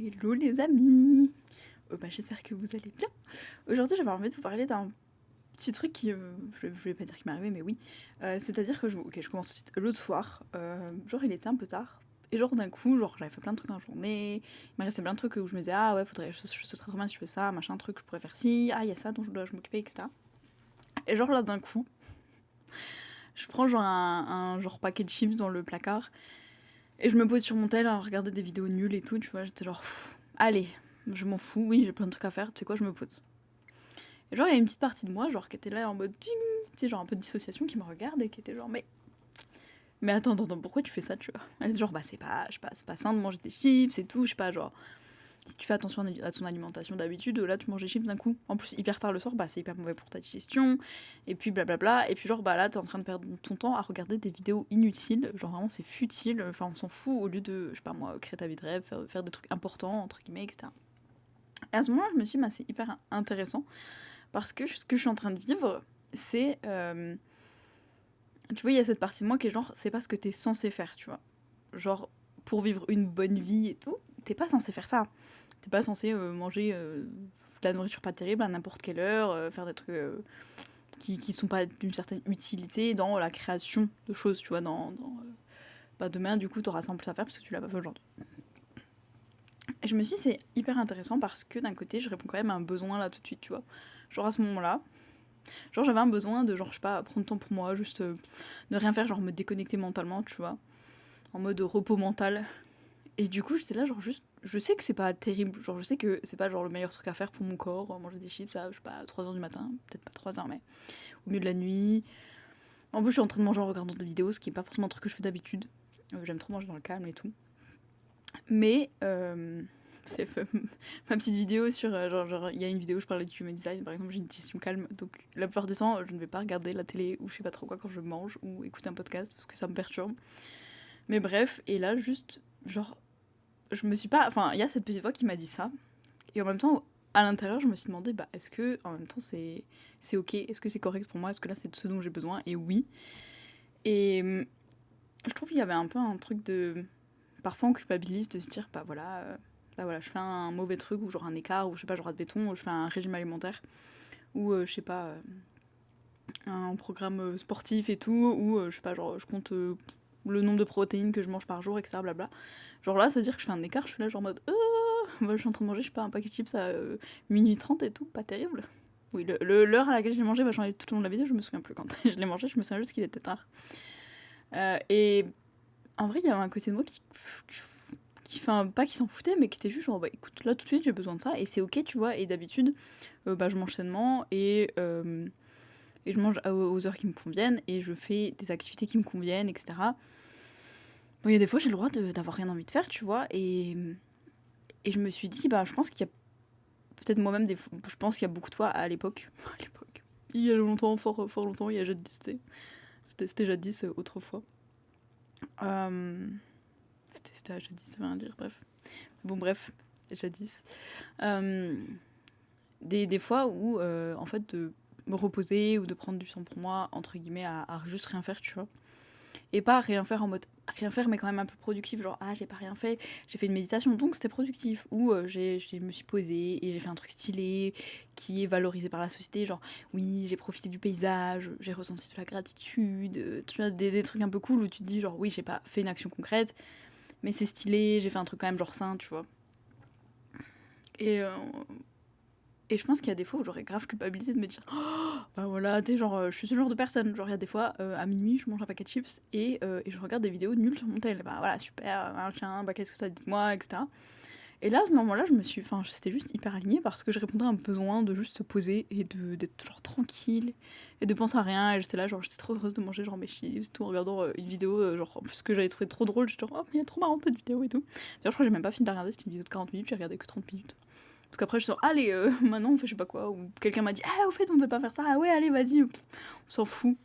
Hello les amis. J'espère que vous allez bien. Aujourd'hui j'avais envie de vous parler d'un petit truc qui, je vais pas dire qui m'est arrivé mais oui. C'est-à-dire que je commence tout de suite. L'autre soir, genre il était un peu tard. Et genre d'un coup, genre j'avais fait plein de trucs dans la journée. Il me restait plein de trucs où je me disais ah ouais ce serait trop bien si je fais ça, machin truc, je pourrais faire ci, ah il y a ça dont je dois m'occuper, etc. Et genre là d'un coup, je prends genre un genre paquet de chips dans le placard. Et je me pose sur mon tel à regarder des vidéos nulles et tout, tu vois, j'étais genre, allez, je m'en fous, oui, j'ai plein de trucs à faire, tu sais quoi, je me pose. Et genre, il y a une petite partie de moi, genre, qui était là en mode, tu sais, genre un peu de dissociation, qui me regarde et qui était genre, mais attends, pourquoi tu fais ça, tu vois. Elle était genre, bah, c'est pas sain de manger des chips et tout, je sais pas, genre, si tu fais attention à ton alimentation d'habitude, là, tu manges des chips d'un coup. En plus, hyper tard le soir, bah, c'est hyper mauvais pour ta digestion, et puis blablabla, et puis genre, bah là, t'es en train de perdre ton temps à regarder des vidéos inutiles, genre vraiment, c'est futile, enfin, on s'en fout, au lieu de, je sais pas moi, créer ta vie de rêve, faire des trucs importants, entre guillemets, etc. Et à ce moment-là, je me suis dit, bah, c'est hyper intéressant, parce que ce que je suis en train de vivre, c'est. Tu vois, il y a cette partie de moi qui est genre, c'est pas ce que t'es censé faire, tu vois. Genre, pour vivre une bonne vie et tout, t'es pas censé faire ça. T'es pas censé manger de la nourriture pas terrible à n'importe quelle heure, faire des trucs qui sont pas d'une certaine utilité dans la création de choses, tu vois. Bah demain, du coup, t'auras ça en plus à faire parce que tu l'as pas fait aujourd'hui. Et je me suis dit, c'est hyper intéressant parce que d'un côté, je réponds quand même à un besoin là tout de suite, tu vois. Genre à ce moment-là, genre j'avais un besoin de, genre, je sais pas, prendre le temps pour moi, juste ne rien faire, genre me déconnecter mentalement, tu vois. En mode repos mental. Et du coup, j'étais là, genre, juste, je sais que c'est pas terrible, genre, je sais que c'est pas, genre, le meilleur truc à faire pour mon corps, manger des chips, ça, je sais pas, à 3h du matin, peut-être pas 3h, mais au milieu de la nuit. En plus, je suis en train de manger en regardant des vidéos, ce qui est pas forcément un truc que je fais d'habitude. J'aime trop manger dans le calme et tout. Mais, c'est ma petite vidéo sur, genre, il y a une vidéo où je parle du human design, par exemple, j'ai une digestion calme, donc la plupart du temps, je ne vais pas regarder la télé ou je sais pas trop quoi quand je mange, ou écouter un podcast, parce que ça me perturbe. Mais bref, et là, juste, genre, je me suis pas. Enfin, il y a cette petite voix qui m'a dit ça. Et en même temps, à l'intérieur, je me suis demandé, bah, est-ce que, en même temps, c'est ok. Est-ce que c'est correct pour moi? Est-ce que là, c'est ce dont j'ai besoin? Et oui. Et je trouve qu'il y avait un peu un truc de. Parfois, on culpabilise de se dire, bah voilà, je fais un mauvais truc, ou genre un écart, ou je sais pas, genre admettons, je fais un régime alimentaire, ou je sais pas, un programme sportif et tout, ou je sais pas, genre je compte le nombre de protéines que je mange par jour, etc. Blabla. Genre là, ça veut dire que je fais un écart, je suis là, genre en mode bah, je suis en train de manger, je sais pas, un paquet de chips à minuit 30 et tout, pas terrible. Oui, l'heure à laquelle je l'ai mangé va changer tout au long de la vidéo, je me souviens plus quand je l'ai mangé, je me souviens juste qu'il était tard. Et en vrai, il y avait un côté de moi enfin, pas qui s'en foutait, mais qui était juste genre, bah écoute, là tout de suite j'ai besoin de ça, et c'est ok, tu vois, et d'habitude, bah je mange sainement, et je mange aux heures qui me conviennent, et je fais des activités qui me conviennent, etc. Bon, il y a des fois j'ai le droit d'avoir rien envie de faire, tu vois, et je me suis dit, bah je pense qu'il y a peut-être moi-même je pense qu'il y a beaucoup de fois à l'époque, il y a longtemps, fort longtemps, il y a jadis, c'était jadis autrefois. Euh, c'était à jadis, ça veut rien dire, bref. Bon, bref, jadis. Euh, des fois où, en fait, de me reposer ou de prendre du temps pour moi, entre guillemets, à juste rien faire, tu vois. Et pas rien faire en mode rien faire, mais quand même un peu productif, genre ah, j'ai pas rien fait, j'ai fait une méditation, donc c'était productif. Ou je me suis posée et j'ai fait un truc stylé qui est valorisé par la société, genre oui, j'ai profité du paysage, j'ai ressenti de la gratitude, tu vois, des trucs un peu cool où tu te dis, genre oui, j'ai pas fait une action concrète, mais c'est stylé, j'ai fait un truc quand même genre sain, tu vois. Et, euh, et je pense qu'il y a des fois où j'aurais grave culpabilisé de me dire, oh, bah voilà, tu sais, genre, je suis ce genre de personne. Genre, il y a des fois, à minuit, je mange un paquet de chips et je regarde des vidéos nulles sur mon tel. Bah voilà, super, machin, bah qu'est-ce que ça dit de moi, etc. Et là, à ce moment-là, enfin, c'était juste hyper aligné parce que je répondais à un besoin de juste se poser et d'être genre tranquille et de penser à rien. Et j'étais là, genre, j'étais trop heureuse de manger genre mes chips et tout en regardant une vidéo, genre, en plus que j'avais trouvé trop drôle. J'étais genre, oh, mais il est trop marrant cette vidéo et tout. D'ailleurs, je crois que j'ai même pas fini de la regarder, c'était une vidéo de 40 minutes, j'ai regardé que 30 minutes. Parce qu'après, je sors, allez, maintenant on fait je sais pas quoi. Ou quelqu'un m'a dit, ah, au fait, on ne devait pas faire ça. Ah ouais, allez, vas-y, on s'en fout.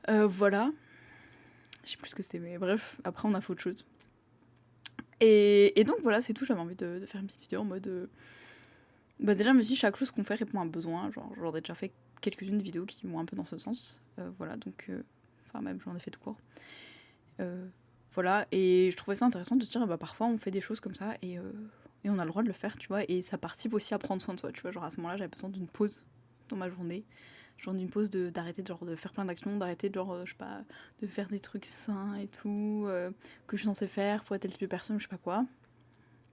Voilà. Je sais plus ce que c'était, mais bref, après, on a fait autre chose. Et donc, voilà, c'est tout. J'avais envie de faire une petite vidéo en mode. Bah, déjà, je me suis dit, chaque chose qu'on fait répond à un besoin. Genre, j'en ai déjà fait quelques-unes de vidéos qui vont un peu dans ce sens. Voilà, donc. Enfin, même, j'en ai fait tout court. Voilà, et je trouvais ça intéressant de se dire, bah parfois on fait des choses comme ça et on a le droit de le faire, tu vois, et ça participe aussi à prendre soin de soi, tu vois, genre à ce moment-là j'avais besoin d'une pause dans ma journée, genre d'une pause d'arrêter genre de faire plein d'actions, d'arrêter genre, je sais pas, de faire des trucs sains et tout, que je suis censée faire pour être telle type de personne, je sais pas quoi.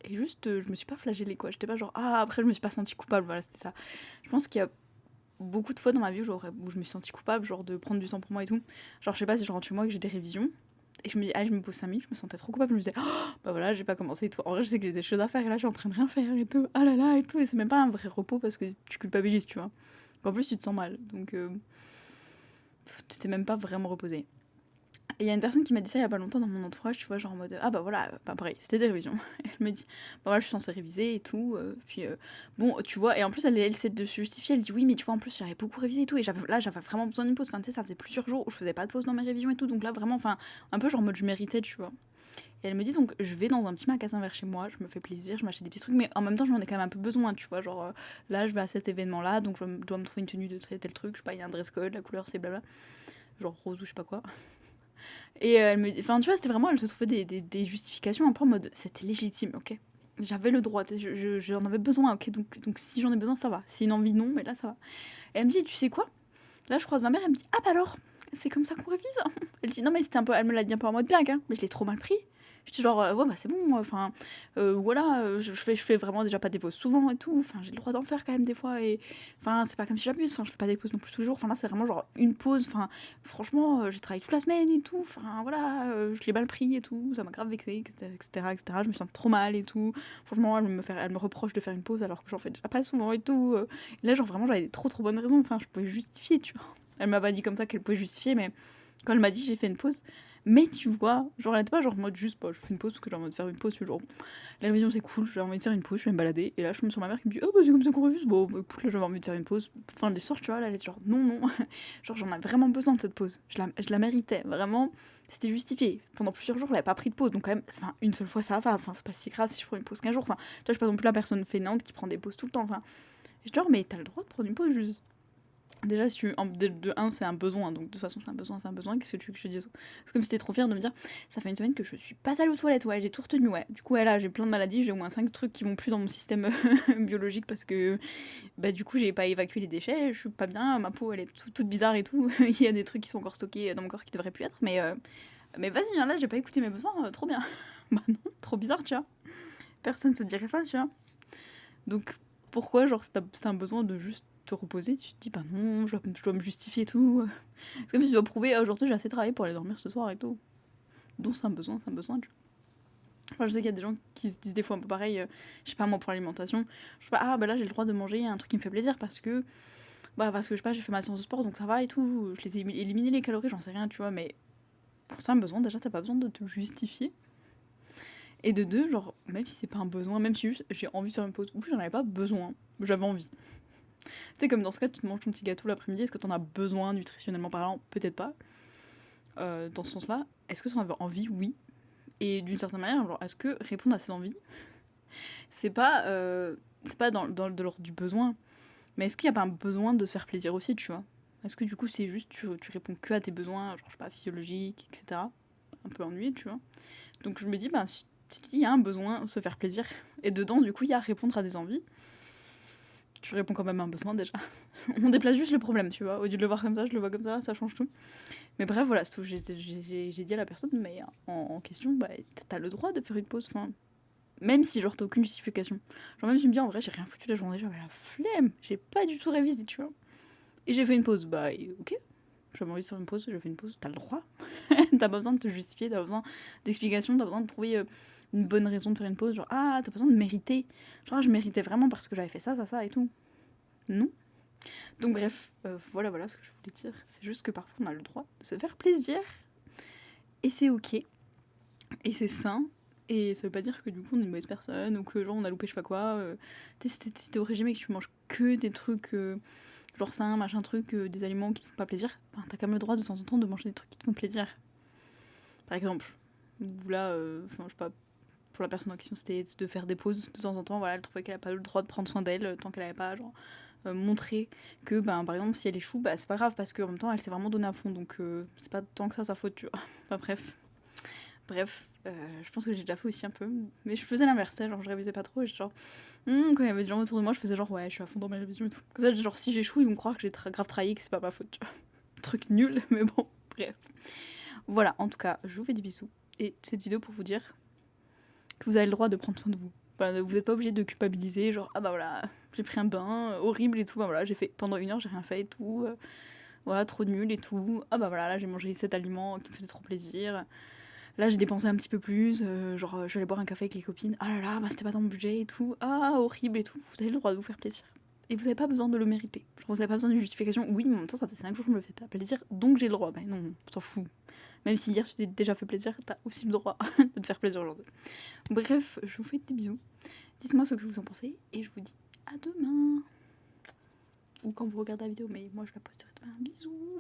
Et juste, je me suis pas flagellée quoi, j'étais pas genre, ah après je me suis pas sentie coupable, voilà, c'était ça. Je pense qu'il y a beaucoup de fois dans ma vie où je me suis sentie coupable, genre de prendre du temps pour moi et tout. Genre, je sais pas, si je rentre chez moi et que j'ai des révisions, et je me dis, allez, je me pose 5 minutes, je me sentais trop coupable, je me disais, oh, bah voilà, j'ai pas commencé et tout. En vrai, je sais que j'ai des choses à faire et là, je suis en train de rien faire et tout. Ah là là et tout, et c'est même pas un vrai repos parce que tu culpabilises, tu vois. En plus, tu te sens mal, donc tu t'es même pas vraiment reposé. Et il y a une personne qui m'a dit ça il y a pas longtemps dans mon entourage, tu vois, genre en mode ah bah voilà, bah pareil, c'était des révisions. Elle me dit bah voilà, je suis censée réviser et tout, puis bon, tu vois, et en plus elle essaie de se justifier, elle dit oui, mais tu vois, en plus j'avais beaucoup révisé et tout, et j'avais vraiment besoin d'une pause, enfin tu sais, ça faisait plusieurs jours où je faisais pas de pause dans mes révisions et tout, donc là vraiment, enfin, un peu genre en mode je méritais, tu vois. Et elle me dit donc je vais dans un petit magasin vers chez moi, je me fais plaisir, je m'achète des petits trucs, mais en même temps j'en ai quand même un peu besoin, tu vois, genre là je vais à cet événement là, donc je dois me trouver une tenue de tel truc, je sais pas, il y a un dress code, la couleur c'est blabla, genre rose ou je sais pas quoi. Et elle me... Enfin, tu vois, c'était vraiment... Elle se trouvait des justifications un peu en mode... C'était légitime, ok. J'avais le droit, j'en avais besoin, ok. Donc si j'en ai besoin, ça va. Si une envie, non, mais là, ça va. Et elle me dit, tu sais quoi? Là, je croise ma mère, elle me dit, ah bah alors, c'est comme ça qu'on révise. Elle dit, non, mais c'était un peu... Elle me l'a dit un peu en mode blague, hein. Mais je l'ai trop mal pris. Je dis genre, ouais, bah c'est bon, enfin, voilà, je fais vraiment déjà pas des pauses souvent et tout, enfin, j'ai le droit d'en faire quand même des fois, et enfin, c'est pas comme si j'abuse, enfin, je fais pas des pauses non plus tous les jours, enfin, là, c'est vraiment genre une pause, enfin, franchement, j'ai travaillé toute la semaine et tout, enfin, voilà, je l'ai mal pris et tout, ça m'a grave vexé, etc., je me sens trop mal et tout, franchement, elle me reproche de faire une pause alors que j'en fais déjà pas souvent et tout, et là, genre, vraiment, j'avais trop bonnes raisons, enfin, je pouvais justifier, tu vois. Elle m'a pas dit comme ça qu'elle pouvait justifier, mais quand elle m'a dit j'ai fait une pause, mais tu vois, genre elle était pas genre en mode juste pas, je fais une pause parce que j'ai envie de faire une pause, genre la révision c'est cool, j'ai envie de faire une pause, je vais me balader, et là je tombe sur ma mère qui me dit oh bah c'est comme ça qu'on révise, bon bah, écoute là j'avais envie de faire une pause, fin de l'histoire tu vois, là elle est genre non, genre j'en ai vraiment besoin de cette pause, je la méritais, vraiment, c'était justifié, pendant plusieurs jours elle avait pas pris de pause, donc quand même, enfin une seule fois ça va, enfin c'est pas si grave si je prends une pause qu'un jour, enfin tu vois je suis pas non plus la personne fainéante qui prend des pauses tout le temps, enfin je dis genre mais t'as le droit de prendre une pause juste. Déjà, si tu, de 1, c'est un besoin, donc de toute façon, c'est un besoin, qu'est-ce que tu veux que je te dise? C'est comme si t'étais trop fière de me dire, ça fait une semaine que je suis pas allée aux toilettes, ouais, j'ai tout retenu, ouais. Du coup, ouais, là, j'ai plein de maladies, j'ai au moins 5 trucs qui vont plus dans mon système biologique parce que, bah, du coup, j'ai pas évacué les déchets, je suis pas bien, ma peau, elle est toute bizarre et tout. Il y a des trucs qui sont encore stockés dans mon corps qui devraient plus être, mais vas-y, viens là, j'ai pas écouté mes besoins, trop bien. Bah non, trop bizarre, tu vois. Personne se dirait ça, tu vois. Donc, pourquoi, genre, si t'as un besoin de juste te reposer, tu te dis, bah non, je dois me justifier et tout. C'est comme si tu dois prouver, aujourd'hui j'ai assez travaillé pour aller dormir ce soir et tout. Donc c'est un besoin, tu vois. Enfin, je sais qu'il y a des gens qui se disent des fois un peu pareil, je sais pas, moi pour l'alimentation, je sais pas, ah bah là j'ai le droit de manger un truc qui me fait plaisir parce que je sais pas, j'ai fait ma séance de sport donc ça va et tout, je les ai éliminé les calories, j'en sais rien, tu vois, mais pour ça un besoin, déjà t'as pas besoin de te justifier. Et de deux, genre, même si c'est pas un besoin, même si juste j'ai envie de faire une pause, ou plus j'en avais pas besoin, j'avais envie. Tu sais, comme dans ce cas, tu te manges ton petit gâteau l'après-midi, est-ce que t'en as besoin nutritionnellement parlant? Peut-être pas. Dans ce sens-là, est-ce que t'en avais envie? Oui. Et d'une certaine manière, genre, est-ce que répondre à ces envies, c'est pas de l'ordre du besoin, mais est-ce qu'il n'y a pas un besoin de se faire plaisir aussi, tu vois? Est-ce que du coup, c'est juste, tu réponds que à tes besoins, genre, je sais pas, physiologiques, etc. Un peu ennuyé, tu vois? Donc je me dis, bah, si tu dis, il y a un besoin, se faire plaisir, et dedans, du coup, il y a répondre à des envies, tu réponds quand même à un besoin déjà. On déplace juste le problème, tu vois. Au lieu de le voir comme ça, je le vois comme ça change tout. Mais bref, voilà, c'est tout. J'ai dit à la personne, mais en question, bah, t'as le droit de faire une pause, enfin. Même si, genre, t'as aucune justification. Genre, même si tu me dis, en vrai, j'ai rien foutu la journée, j'avais la flemme, j'ai pas du tout révisé, tu vois. Et j'ai fait une pause, bah, ok. J'avais envie de faire une pause, j'ai fait une pause, t'as le droit. T'as pas besoin de te justifier, t'as besoin d'explications, t'as besoin de trouver une bonne raison de faire une pause. Genre, ah, t'as besoin de mériter. Genre, je méritais vraiment parce que j'avais fait ça et tout. Non. Donc bref, voilà ce que je voulais dire. C'est juste que parfois on a le droit de se faire plaisir. Et c'est ok. Et c'est sain. Et ça veut pas dire que du coup on est une mauvaise personne ou que genre on a loupé je sais pas quoi. Si t'es au régime et que tu manges que des trucs genre sains, machin truc, des aliments qui te font pas plaisir, ben, t'as quand même le droit de temps en temps de manger des trucs qui te font plaisir. Par exemple, ou là, enfin je sais pas, pour la personne en question c'était de faire des pauses de temps en temps, voilà, elle trouvait qu'elle a pas le droit de prendre soin d'elle tant qu'elle avait pas genre montrer que ben par exemple si elle échoue bah c'est pas grave parce qu'en même temps elle s'est vraiment donnée à fond donc c'est pas tant que ça sa faute tu vois. Enfin bref, Bref, je pense que j'ai déjà fait aussi un peu, mais je faisais l'inverse, genre je révisais pas trop et genre, quand il y avait des gens autour de moi, je faisais genre ouais, je suis à fond dans mes révisions et tout. Comme ça, genre si j'échoue, ils vont croire que j'ai grave trahi, que c'est pas ma faute, tu vois. Truc nul, mais bon, bref. Voilà, en tout cas, je vous fais des bisous et cette vidéo pour vous dire que vous avez le droit de prendre soin de vous. Enfin, vous n'êtes pas obligé de culpabiliser, genre ah bah voilà, j'ai pris un bain horrible et tout, bah voilà, j'ai fait pendant 1 heure, j'ai rien fait et tout, voilà, trop nul et tout, ah bah voilà, là j'ai mangé cet aliment qui me faisait trop plaisir. Là, j'ai dépensé un petit peu plus, genre, je suis allée boire un café avec les copines. Ah là là, bah c'était pas dans mon budget et tout. Ah, horrible et tout. Vous avez le droit de vous faire plaisir. Et vous avez pas besoin de le mériter. Genre, vous avez pas besoin d'une justification. Oui, mais en même temps, ça fait 5 jours que je me fais pas plaisir, donc j'ai le droit. Mais non, on s'en fout. Même si hier tu t'es déjà fait plaisir, t'as aussi le droit de te faire plaisir aujourd'hui. Bref, je vous fais des bisous. Dites-moi ce que vous en pensez et je vous dis à demain. Ou quand vous regardez la vidéo, mais moi je la posterai demain. Bisous.